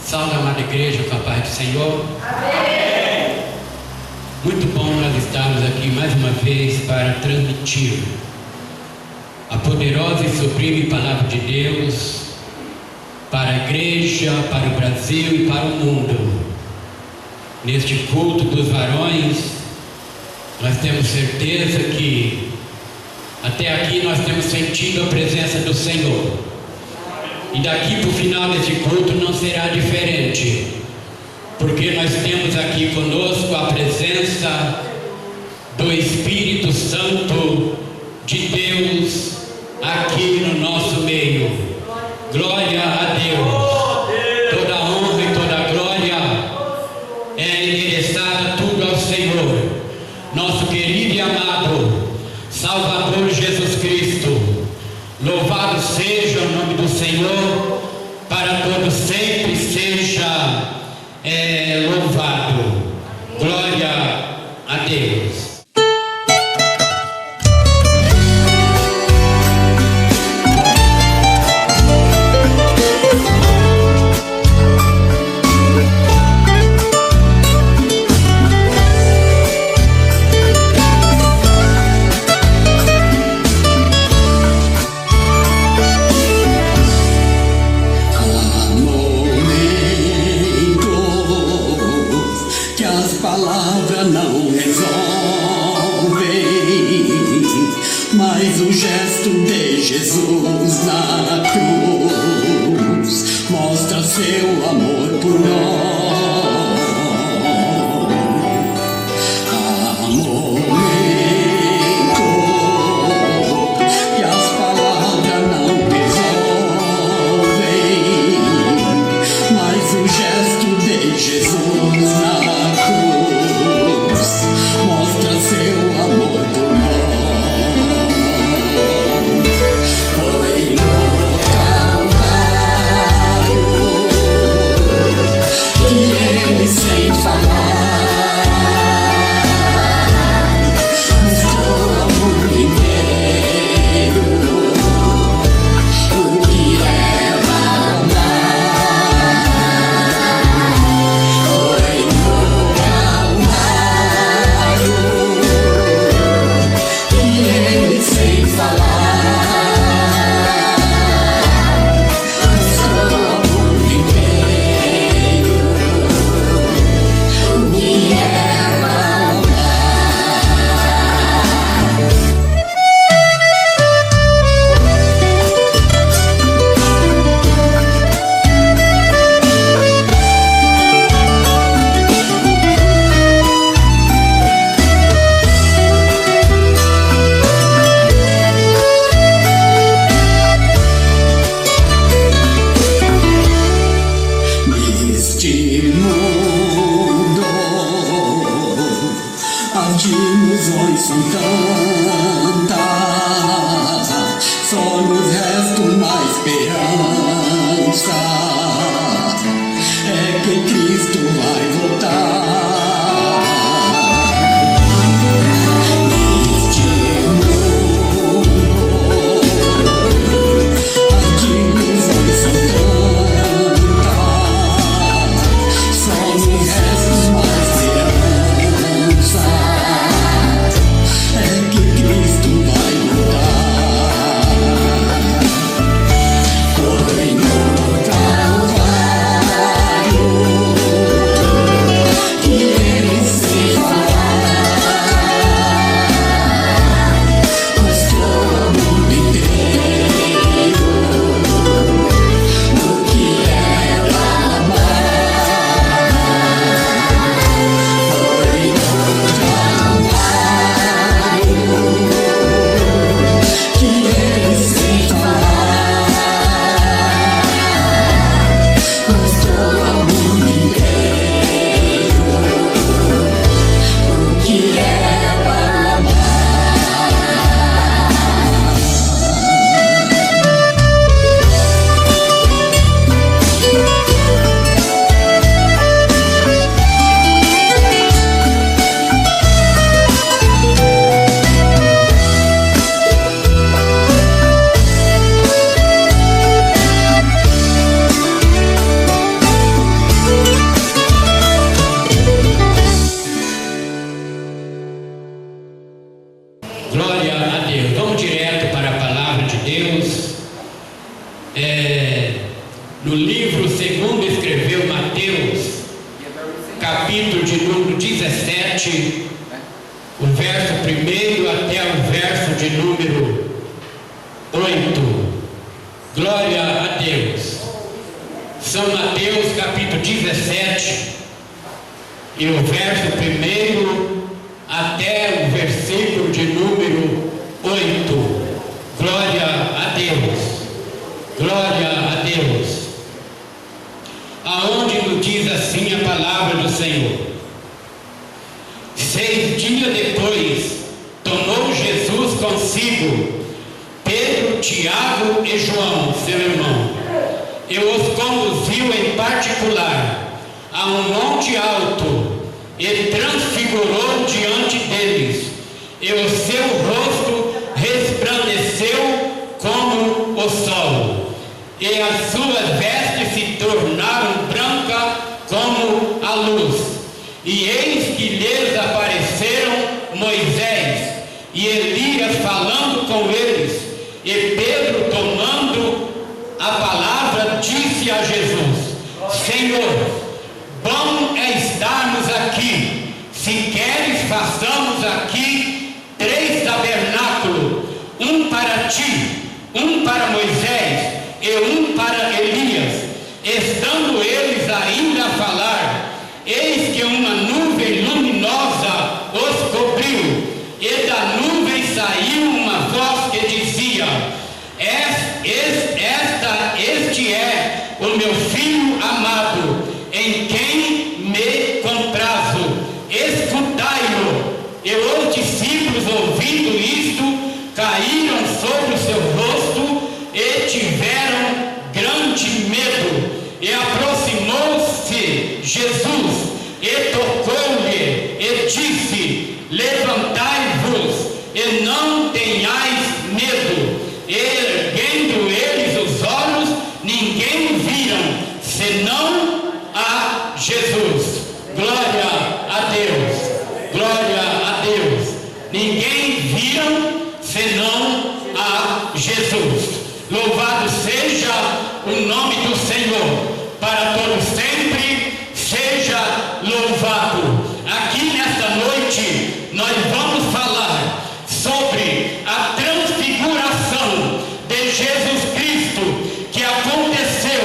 Salve, amada igreja, com a paz do Senhor. Amém. Muito bom nós estarmos aqui mais uma vez para transmitir a poderosa e sublime palavra de Deus para a igreja, para o Brasil e para o mundo. Neste culto dos varões, nós temos certeza que até aqui nós temos sentido a presença do Senhor. E daqui para o final desse culto não será diferente, porque nós temos aqui conosco a presença do Espírito Santo de Deus aqui no nosso meio. Glória a Deus. Toda honra e toda glória é endereçada tudo ao Senhor, nosso querido e amado Salvador Jesus Cristo. Louvado seja o nome do Senhor, para todos sempre seja louvado. Glória a Deus. Mas o gesto de Jesus na cruz mostra seu amor por nós. Há momento que as palavras não resolvem, mas o gesto de Jesus na cruz mostra seu amor por nós. Sem falar, mostrou ao mundo inteiro o que é amar. Foi no Calvário que ele, sem falar, mostrou ao mundo inteiro que é amar. Neste mundo as ilusões são tantas, só nos resta uma esperança, é que Cristo vai voltar. Neste mundo as ilusões são tantas, só nos resta uma esperança, é que Cristo vai voltar. Foi no Calvário capítulo de número 17, o verso 1 até o verso de número 8. Glória a Deus. São Mateus capítulo 17 e o verso 1 até o versículo de número 8. Glória a Deus. Glória a Deus. Aonde nos diz assim a palavra do Senhor: 6 dias depois, tomou Jesus consigo Pedro, Tiago e João, seu irmão, e os conduziu em particular a um monte alto e transfigurou diante deles, e o seu rosto resplandeceu como o sol, e as suas vestes se tornaram brancas como a luz. E eis que lhes apareceram Moisés e Elias falando com eles. E Pedro, tomando a palavra, disse a Jesus: Senhor, bom é estarmos aqui. Se queres, façamos aqui 3 tabernáculos, um para ti, um para Moisés e um para Elias. Estando eles ainda a falar, eis que uma nuvem luminosa os cobriu, e da nuvem saiu uma voz que dizia: Este é o meu filho amado, em quem me comprazo, escutai-o. E os discípulos, ouvindo isto, caíram sobre o seu rosto e tiveram grande medo. E aproximou-se Jesus e tocou-lhe e disse: Levantai-vos e não tenhais medo. E erguendo eles os olhos, ninguém viram senão a Jesus. Glória a Deus. Glória a Deus. Ninguém viram senão a Jesus. Louvado seja o nome do Senhor, para todo sempre seja louvado. Aqui nesta noite nós vamos falar sobre a transfiguração de Jesus Cristo, que aconteceu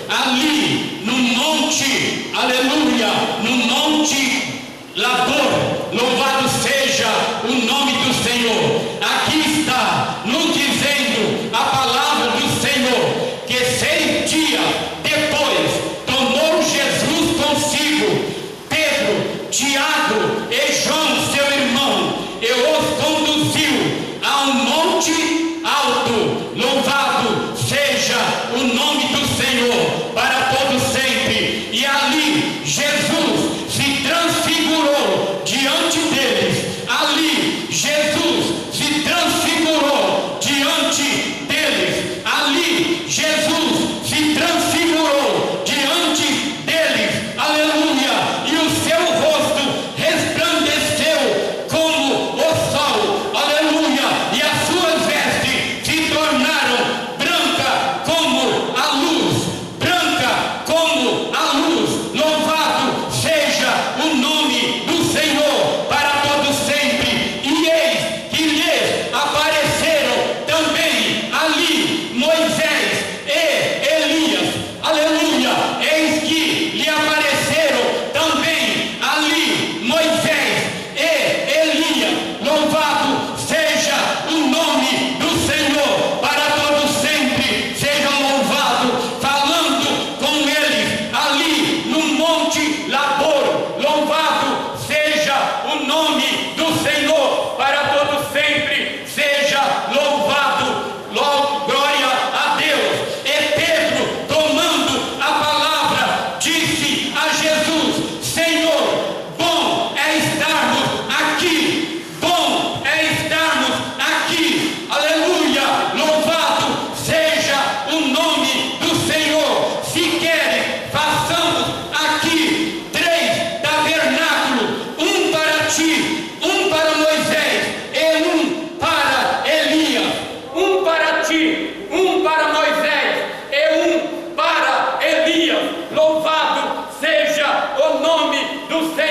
ali no monte, aleluia, no monte Labor. Louvado seja o nome do Senhor. Aqui está nos dizendo a palavra do Senhor, que 6 dias depois tomou Jesus consigo Pedro, Tiago e João, seu irmão, e os conduziu a um monte alto. Louvado seja o nome do Senhor para todo sempre. E ali Jesus se transfigurou diante deles. Ali Jesus se transfigurou diante deles. Ali Jesus se transfigurou diante deles. Aleluia. E o seu rosto resplandeceu como o sol. Aleluia. E as suas vestes se tornaram branca como a luz. Branca como a luz. Louvado seja o nome do Senhor para todo sempre. E eis que lhes apareceram também ali Moisés e Elias. Aleluia. Eis que lhe apareceram também ali Moisés e Elias. Louvado seja o nome do Senhor para todo sempre seja louvado. Falando com eles ali no monte Labor. Louvado seja o nome do Senhor para todo sempre seja louvado. Glória a Deus. E Pedro, tomando a palavra, disse a Jesus: Senhor, bom é estarmos aqui. Bom é estarmos aqui. Aleluia. Louvado seja o nome do Senhor. Se querem, façamos aqui 3 tabernáculos, um para ti, um para Moisés e um para Elias. Um para ti, um para Moisés e um para Elias. Louvado seja o nome do Senhor.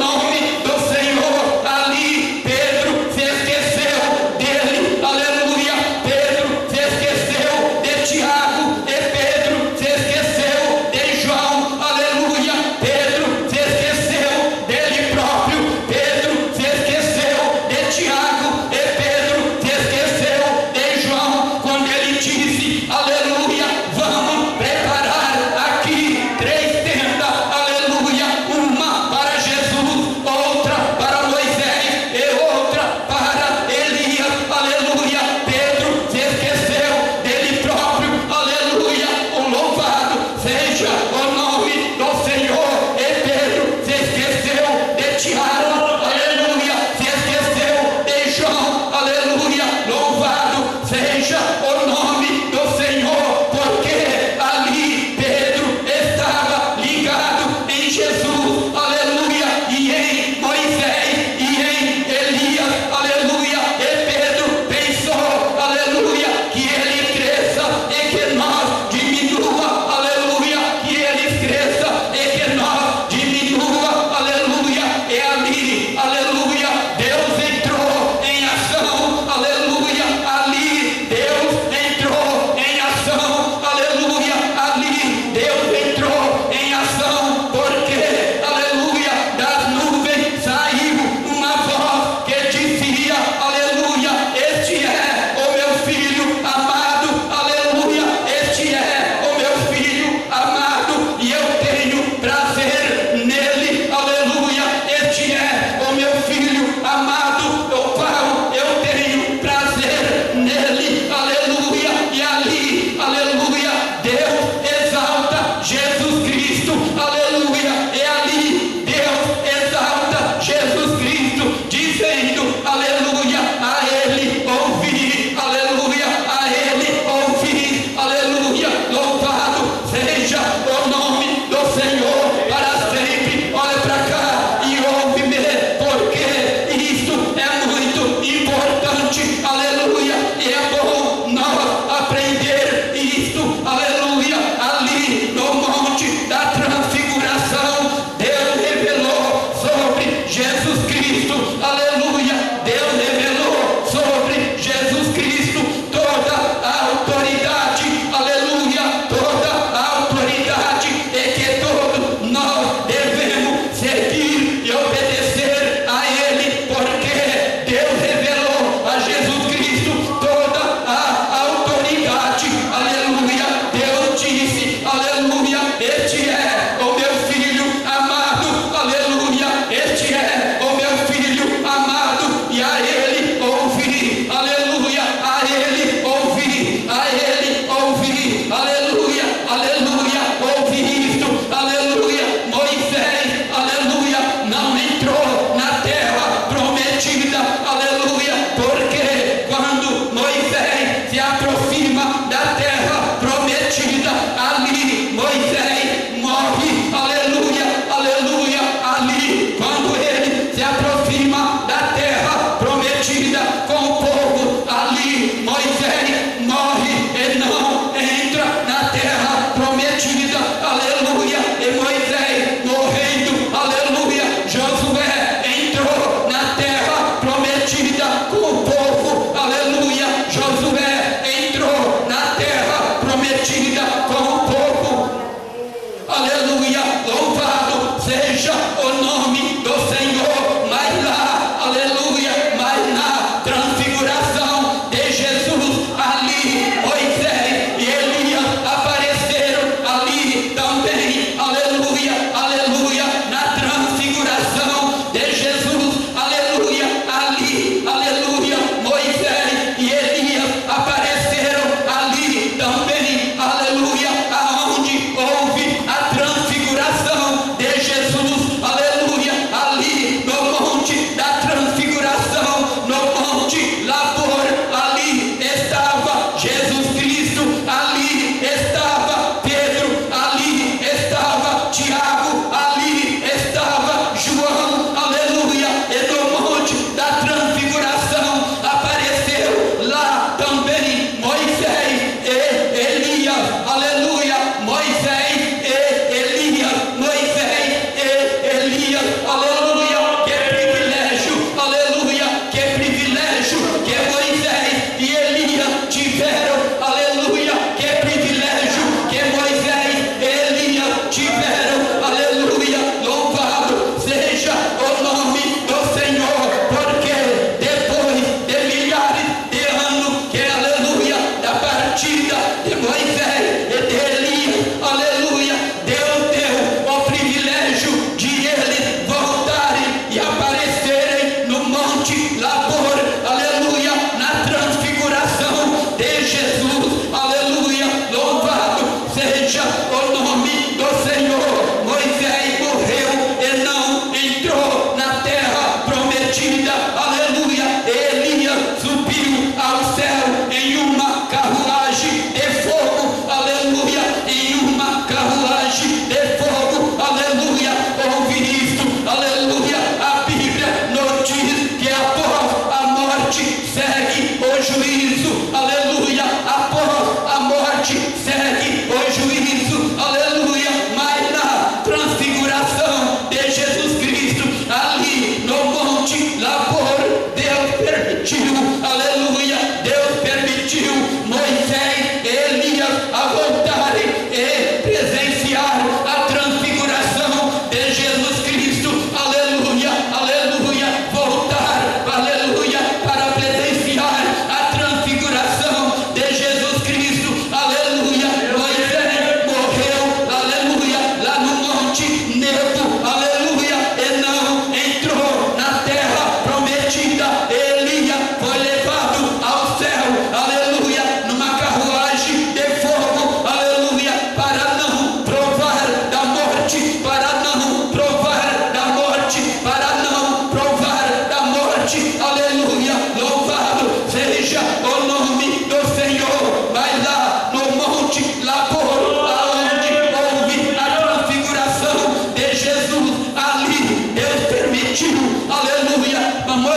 nome do Senhor. Ali Pedro se esqueceu dele, aleluia. Pedro se esqueceu de Tiago, e Pedro se esqueceu de João, aleluia. Pedro se esqueceu dele próprio, Pedro se esqueceu de Tiago, e Pedro se esqueceu de João, quando ele disse, aleluia, vamos preparar aqui 3 tendas, aleluia, uma para Jesus,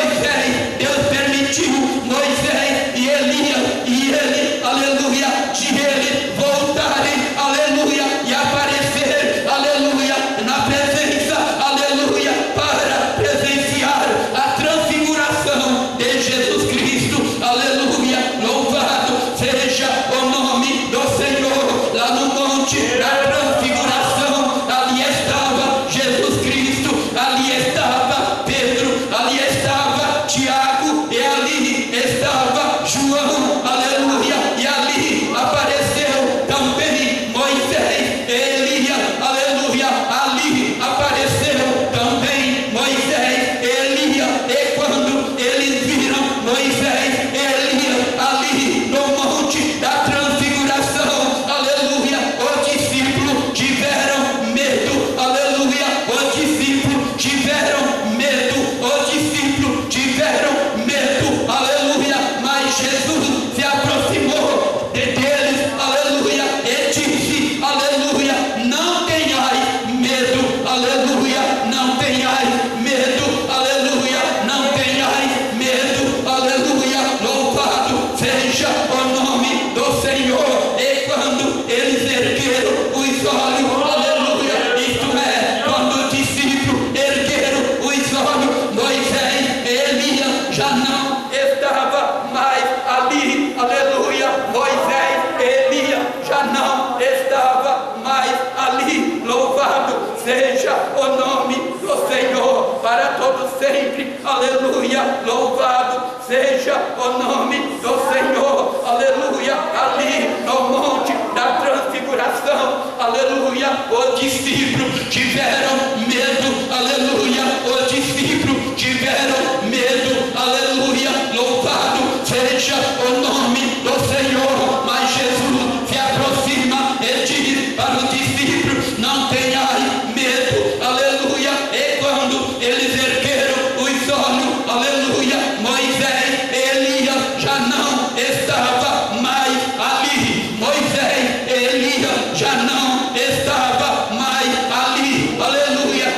Moisés, Deus permitiu Moisés e Elias, e ele, aleluia, de ele voltarem, aleluia, e aparecer, aleluia, na presença, aleluia, para presenciar a transfiguração de Jesus Cristo, aleluia, louvado seja o nome do Senhor. Lá no monte da transfiguração, ali estava Jesus Cristo, ali estava Pedro, ali estava Tiago, e ali estava João, aleluia, e ali apareceu também Moisés, Elias, aleluia, ali apareceu também Moisés, Elias, e quando eles viram Moisés, Elias, ali no monte da transfiguração, aleluia, os discípulos tiveram medo, aleluia, os discípulos tiveram medo, os discípulos tiveram medo, aleluia, mas Jesus se aproximou deles, aleluia, e disse, aleluia, não tenhais medo, aleluia, não tenhais medo, aleluia, não tenhais medo, aleluia, louvado seja o nome do Senhor. E quando eles ergueram os olhos, aleluia, isto é, quando os discípulos ergueram os olhos, Moisés e Elias já não estava mais ali, aleluia, Moisés e Elias já não estava mais ali, louvado seja o nome do Senhor para todos sempre, aleluia, louvado seja o nome do Senhor, aleluia, ali no monte da transfiguração, aleluia, os discípulos tiveram medo, aleluia, os discípulos tiveram medo, aleluia, louvado seja o nome do Senhor, mas Jesus se aproxima e diz para os discípulos, não tenhais medo, aleluia, e quando eles ergueram os olhos, aleluia, Moisés, Elias já não estava mais ali, Moisés, Elias já não estava mais ali, aleluia,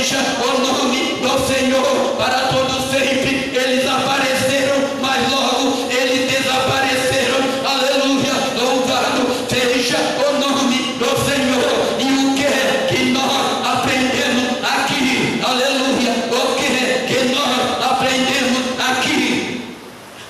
seja o nome do Senhor para todos sempre. Eles apareceram, mas logo eles desapareceram. Aleluia, louvado seja o nome do Senhor. E o que nós aprendemos aqui? Aleluia, o que nós aprendemos aqui?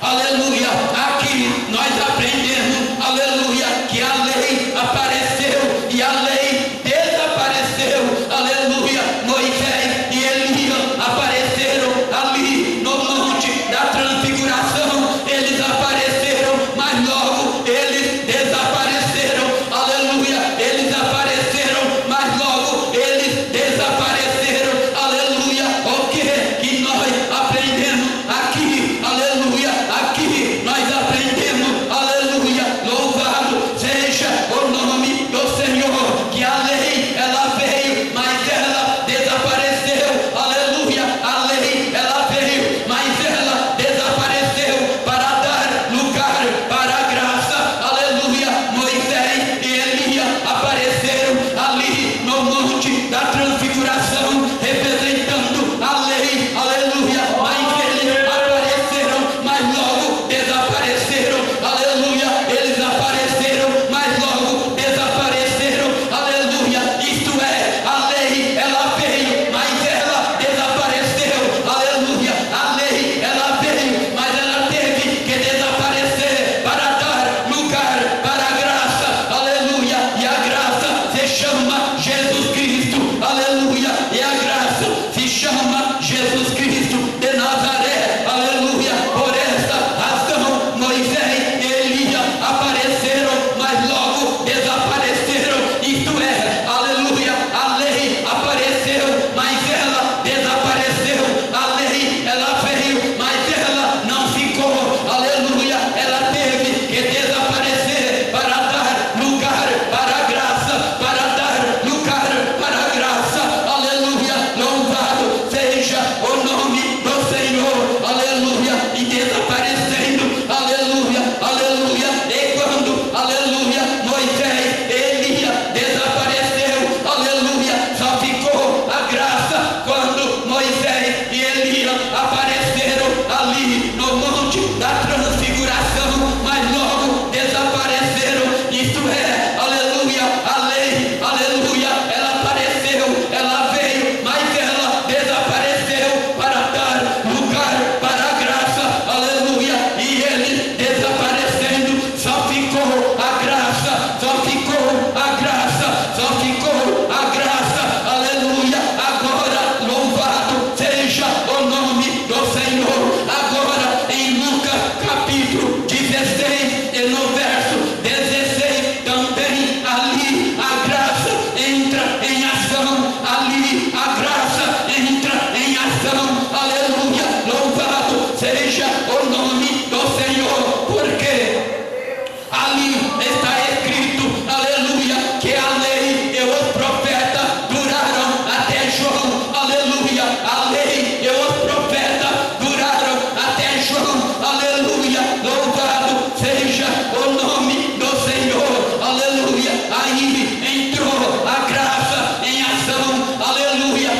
Aleluia, aqui nós aprendemos, aleluia, que a lei apareceu e a lei desapareceu. Aleluia, Moisés e Elias apareceram ali no monte da transfiguração. Eles apareceram, mas logo eles desapareceram. Aleluia, eles apareceram, mas logo eles desapareceram. Aleluia, o que nós aprendemos aqui? Aleluia, aqui nós aprendemos, aleluia, louvado seja o nome do Senhor, que a lei ela veio, mas ela desapareceu. Aleluia, a lei ela veio, mas ela desapareceu para dar lugar para a graça. Aleluia, Moisés e Elias apareceram ali no monte da transfiguração, representando a lei. Aleluia, mas eles apareceram, mas logo desapareceram. Aleluia, eles apareceram, mas logo desapareceram. Aleluia, isto é, a lei ela veio, mas ela desapareceu. Aleluia, a lei ela veio, mas ela teve que desaparecer para dar lugar para a graça. Aleluia, e a graça se chama Jesus Cristo. Aleluia, e a graça se chama Jesus Cristo de Nazaré. Aleluia, por esta razão Moisés e Elias apareceram, mas logo desapareceram. Isto é, aleluia, a lei apareceu, mas ela desapareceu. A lei ela veio, mas ela não ficou. Aleluia, ela teve que desaparecer para dar lugar para a graça, para dar lugar para a graça. Aleluia, louvado seja o nome do Senhor. Aleluia, e desaparecendo. Aleluia, aleluia. E quando, aleluia, Moisés, Elias desapareceu, aleluia, só ficou a graça. Quando Moisés e Elias apareceram ali no monte da transfiguração, mas logo desapareceram. Isto é, aleluia, a lei, aleluia, ela apareceu, ela veio, mas ela desapareceu para dar lugar para a graça. Aleluia, e ele desaparecendo, só ficou a graça, só ficou a graça, só ficou a graça. Aleluia, agora louvado seja o nome do Senhor. Agora em Lucas capítulo 16 e no verso 16 também ali a graça entra em ação. Ali a graça entra em ação. Aleluia, louvado seja o nome do Senhor, porque ali está escrito, aleluia, que a lei e os profetas duraram até João. Aleluia, a lei e os profetas duraram até João. Aleluia, louvado seja o nome do Senhor. Aleluia, aí entrou a graça em ação. Aleluia,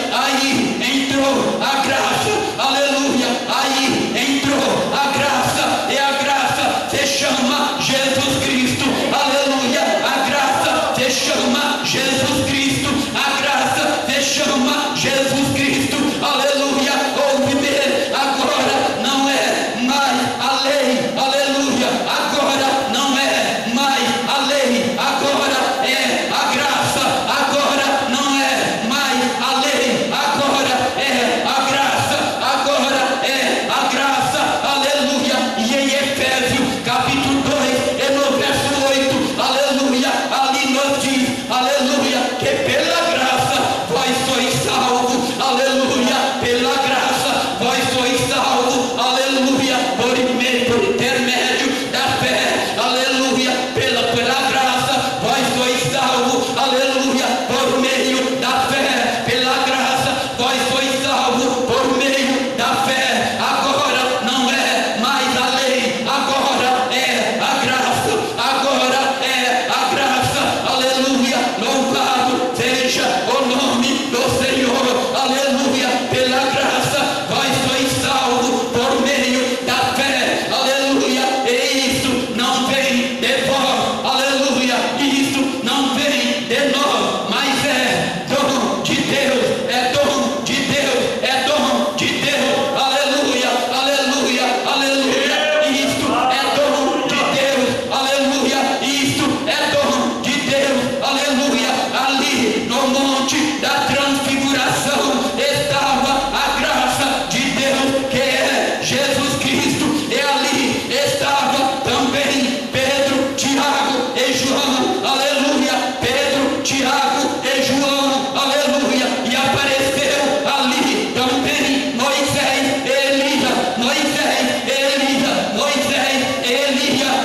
da transfiguração estava a graça de Deus, que é Jesus Cristo, e ali estava também Pedro, Tiago e João, aleluia, Pedro, Tiago e João, aleluia, e apareceu ali também Moisés, Elias,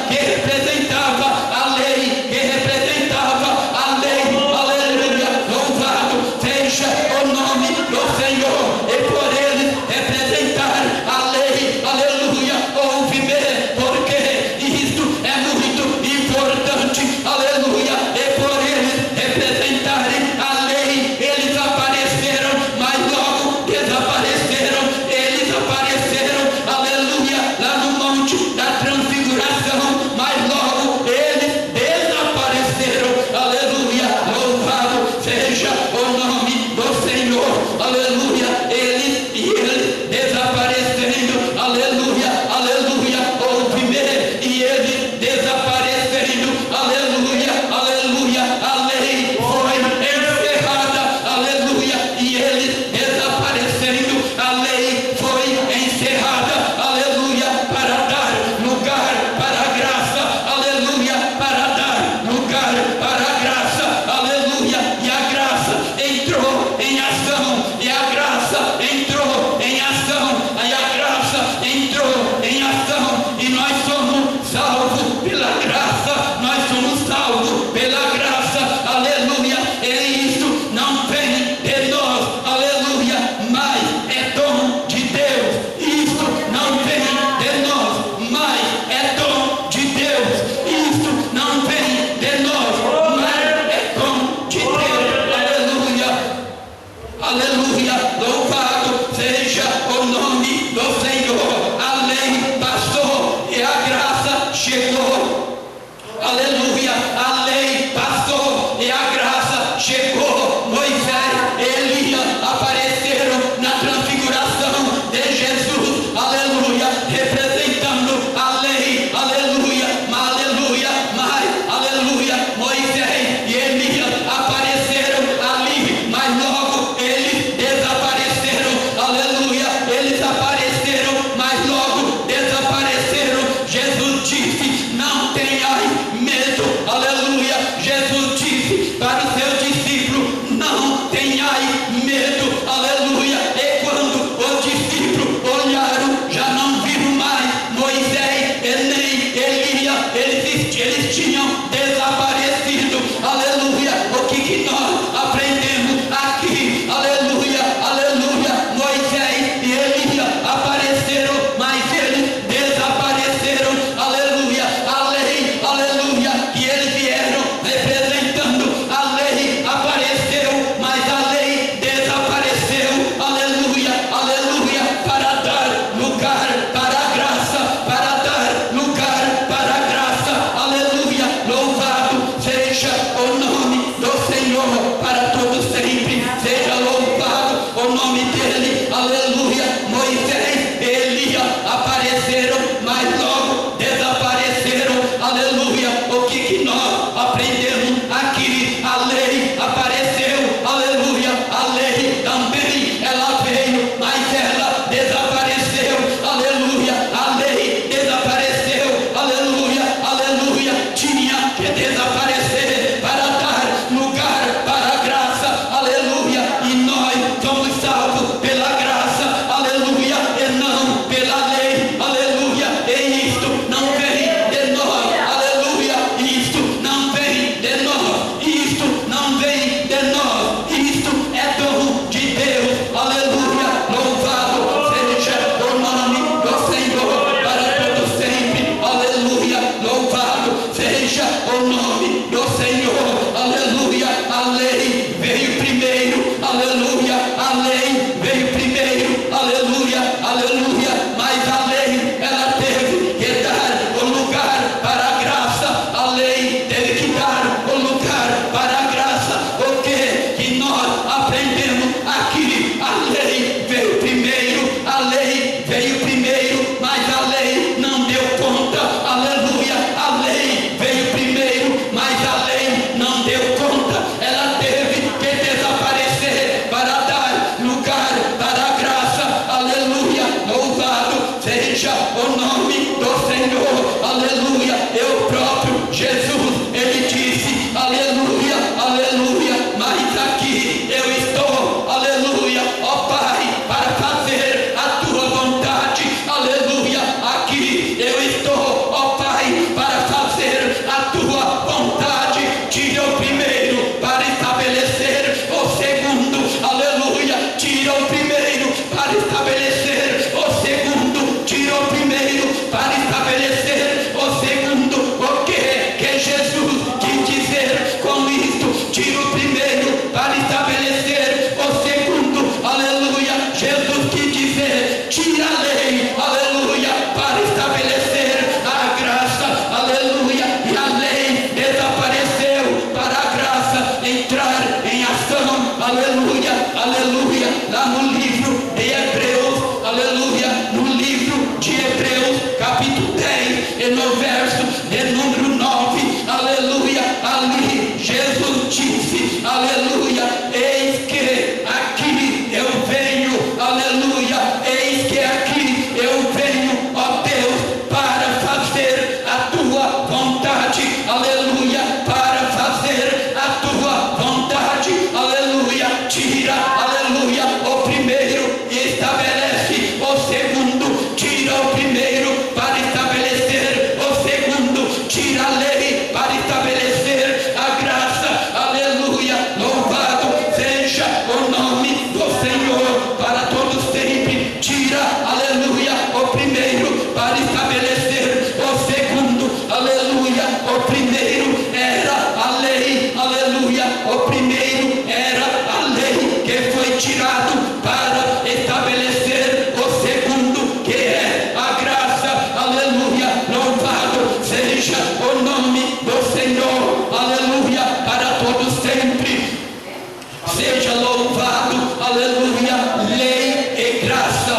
que representava a lei, aleluia, louvado seja o nome do Senhor, e por ele representar a lei, aleluia, ouve-me, porque isto é muito importante, aleluia, e por eles representarem a lei, eles apareceram, mas logo desapareceram, eles apareceram, aleluia, lá no monte da transfiguração, mas logo eles desapareceram, aleluia, louvado seja o nome do Senhor, aleluia, eles desaparecendo, aleluia, ouve-me, e eles desaparecendo, aleluia, a lei foi encerrada, aleluia, e eles desaparecendo, a lei foi encerrada, aleluia, para dar lugar para a graça, aleluia, para dar lugar para a graça, aleluia, e a graça entrou em ação, e a graça entrou em ação, e a graça entrou em ação, e nós somos salvos pela graça, nós somos salvos pela graça, aleluia, e isso não vem de nós, aleluia, mas é dom de Deus, isso não vem de nós, mas é dom de Deus, isso não vem de nós, mas é dom de Deus, aleluia, louvado seja o nome do Senhor, a lei passou e a graça chegou, aleluia, a lei passou e a graça chegou, Moisés, Elias apareceram na transfiguração de Jesus, aleluia, representando a lei, aleluia, mas, aleluia, Moisés e Elias apareceram ali, mas logo eles desapareceram, aleluia, eles apareceram, mas logo desapareceram, Jesus disse, não tenhais medo, aleluia, Jesus disse para os seus discípulos, não tenhais medo, aleluia, e quando os discípulos olharam, já não viram mais Moisés e nem Elias, eles tinham desaparecido, aleluia, o que nós aprendemos aqui, aleluia, Moisés e Elias apareceram, mas eles desapareceram, aleluia, a lei, aleluia, que eles vieram representando, a lei apareceu, mas a lei desapareceu, aleluia, para dar lugar para a graça, para dar lugar para a graça, aleluia, louvado seja o nome do Senhor para todos sempre, seja louvado o nome dele, aleluia, Moisés e Elias apareceram, mas logo desapareceram, aleluia, o que nós aprendemos aqui, a lei apareceu, aleluia, a lei também, ela veio, mas ela desapareceu, aleluia, a lei desapareceu, aleluia, tinha que desaparecer para dar lugar para a graça, aleluia, e nós somos salvos pela graça, aleluia, e o nome do Senhor, aleluia. Eu próprio, Jesus, ele disse, aleluia, aleluia. Mas aqui eu estou, aleluia, ó Pai, para fazer a tua vontade, aleluia. Aqui eu estou, ó Pai, para fazer a tua vontade. Tira o primeiro para estabelecer o segundo, aleluia. Tira o primeiro para estabelecer o segundo. Tira o primeiro para estabelecer o segundo. O que Jesus quis dizer com isto? Tira o primeiro para estabelecer o segundo, aleluia. Jesus quis dizer, tira a lei, aleluia, para estabelecer a graça, aleluia. E a lei desapareceu para a graça entrar em ação, aleluia, aleluia. Lá no livro de Hebreus, aleluia, no livro de Hebreus, capítulo 10, e no verso de número 9, aleluia, ali Jesus disse, aleluia, eis que aqui eu venho, aleluia, eis que aqui eu venho, ó Deus, para fazer a tua vontade, aleluia, para fazer a tua vontade, aleluia. Tira, aleluia, o primeiro e estabelece o segundo. Tira o primeiro para estabelecer o segundo. Tira a lei para estabelecer a graça, aleluia. Louvado seja o nome do Senhor para todos sempre. Tira, aleluia, o primeiro para estabelecer o segundo, aleluia. O primeiro era a lei, aleluia. O primeiro era a lei que foi tirado para estabelecer o segundo, que é a graça, aleluia. Louvado seja o nome do Senhor, aleluia, para todos sempre. Seja louvado, aleluia. Lei e graça,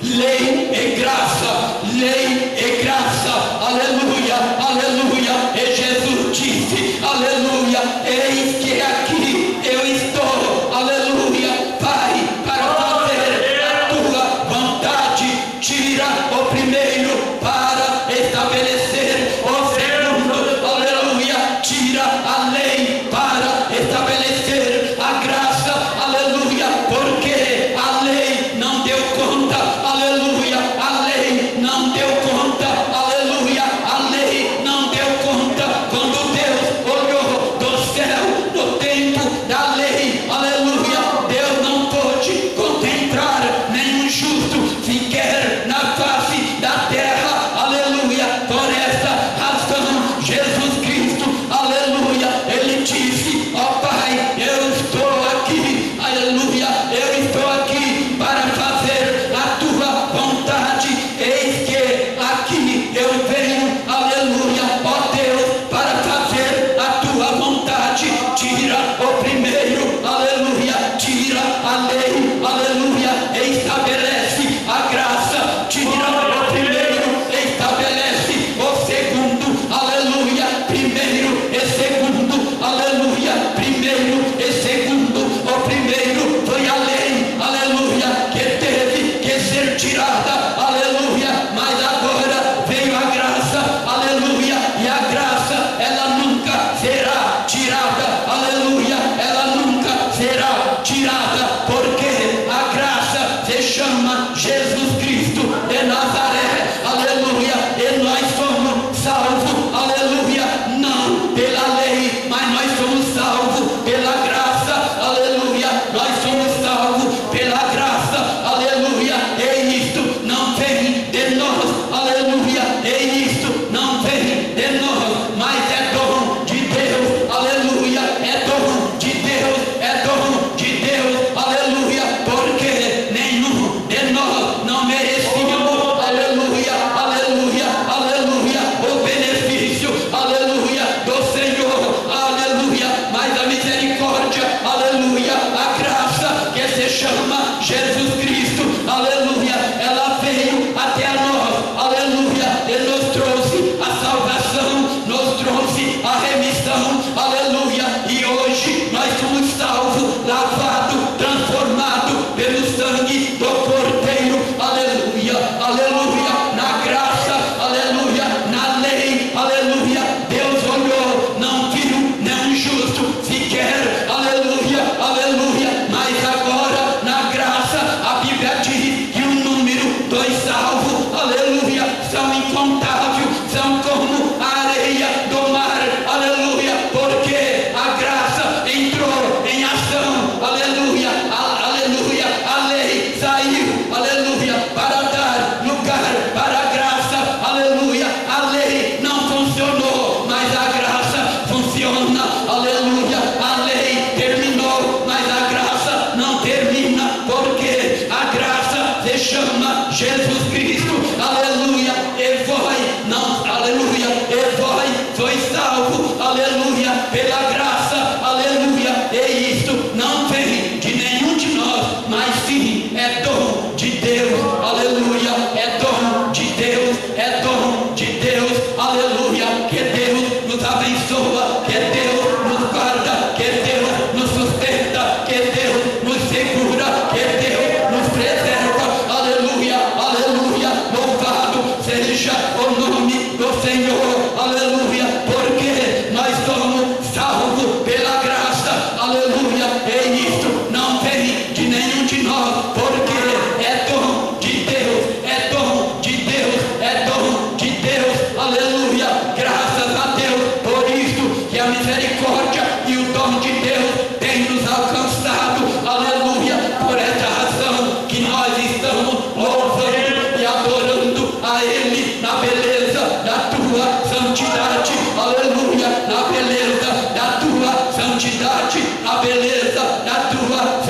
lei e graça, lei e graça, aleluia, aleluia. E Jesus disse, aleluia, eis que aqui eu estou, aleluia, Pai, para fazer a tua vontade. Tira o primeiro para estabelecer o segundo, aleluia. Tira a lei para estabelecer a graça, aleluia, porque a lei não deu conta, aleluia. A lei não deu conta, aleluia. A lei não deu conta quando Deus olhou do céu no tempo da lei, aleluia. Deus não pôde contemplar nenhum justo sequer na face da terra, aleluia. Por essa razão, Jesus Cristo, aleluia, ele disse, ó Pai, eu estou aqui, aleluia, eu estou aqui para fazer a tua vontade. Eis que aqui eu venho, aleluia, ó Deus, para fazer a tua vontade. Tira o primeiro, aleluia. Tira a lei, aleluia, e estabelece a graça. Tira o primeiro, e estabelece o segundo, aleluia. Primeiro e segundo, aleluia. Primeiro e segundo. O primeiro foi a lei, aleluia, que teve que ser tirada, aleluia. Mas agora veio a graça, aleluia. E a graça, ela nunca será tirada, aleluia. Ela nunca será tirada, porque a graça se chama Jesus Cristo de Nazaré, aleluia. E nós somos salvos, aleluia, não pela lei, mas nós somos salvos pela graça, aleluia. Nós somos salvos pela graça, aleluia. E isto não vem de nós, aleluia. E isto não vem de nós, mas é dom de Deus, aleluia. É dom de Deus, é dom de Deus, aleluia. Porque nenhum de nós não merecíamos, aleluia, aleluia, aleluia, o benefício, aleluia, do Senhor, aleluia. Mas a misericórdia, aleluia, a graça que se chama Jesus Cristo, aleluia, ela veio até a nós, aleluia, e nos trouxe a salvação, nos trouxe a remissão, aleluia. E hoje nós somos salvos, lavados, transformados pelo sangue do Cordeiro, aleluia, aleluia.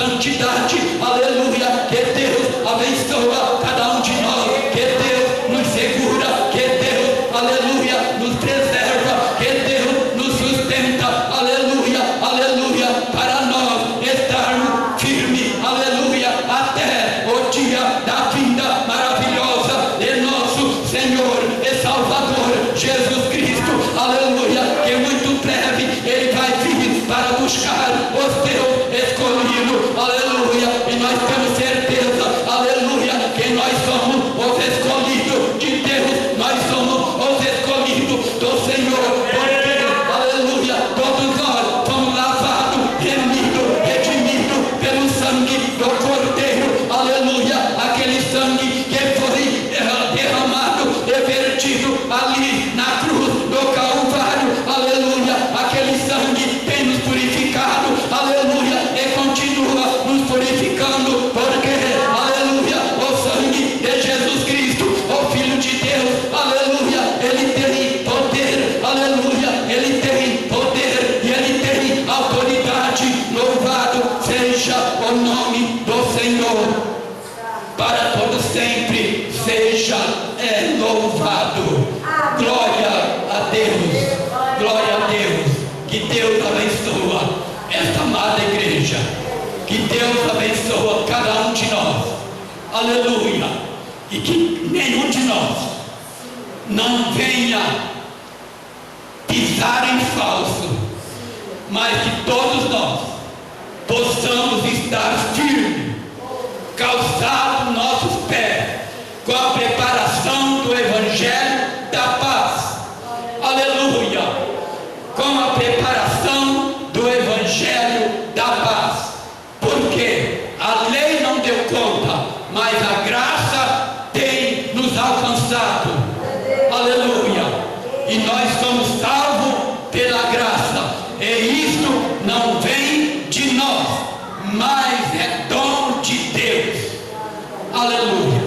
santidade, aleluia, que Deus abençoa cada um de nós, que Deus nos segura, que Deus, aleluia, nos preserva, que Deus nos sustenta, aleluia, aleluia, para nós estarmos firmes, aleluia, até o dia da vinda maravilhosa de nosso Senhor e Salvador Jesus Cristo, aleluia, que muito breve Ele vai vir para buscar os teus escolhidos, aleluia, e nós temos certeza, aleluia, que nós somos os escolhidos de Deus, nós somos os escolhidos do Senhor, porque, aleluia, todos nós fomos lavados, remidos, redimidos pelo sangue do Cordeiro, aleluia, aquele sangue que foi derramado e vertido ali na cruz do Calvário, aleluia, aquele sangue tem nos purificado, aleluia, e continua nos purificando, porque, aleluia, o sangue de Jesus Cristo, o Filho de Deus, aleluia, Ele tem poder, aleluia, Ele tem poder e Ele tem autoridade, louvado seja o nome do Senhor, para todo sempre seja louvado, glória a Deus, que Deus abençoa esta amada igreja, que Deus abençoa cada um de nós, aleluia, e que nenhum de nós não venha pisar em falso, mas que todos nós possamos estar firmes, calçados nossos pés, com a preparação do Evangelho da paz, aleluia, com a preparação do Evangelho da paz, porque a lei não deu conta, mas a graça tem nos alcançado, aleluia, e nós somos salvos pela graça, e isto não vem de nós, mas é dom de Deus, aleluia.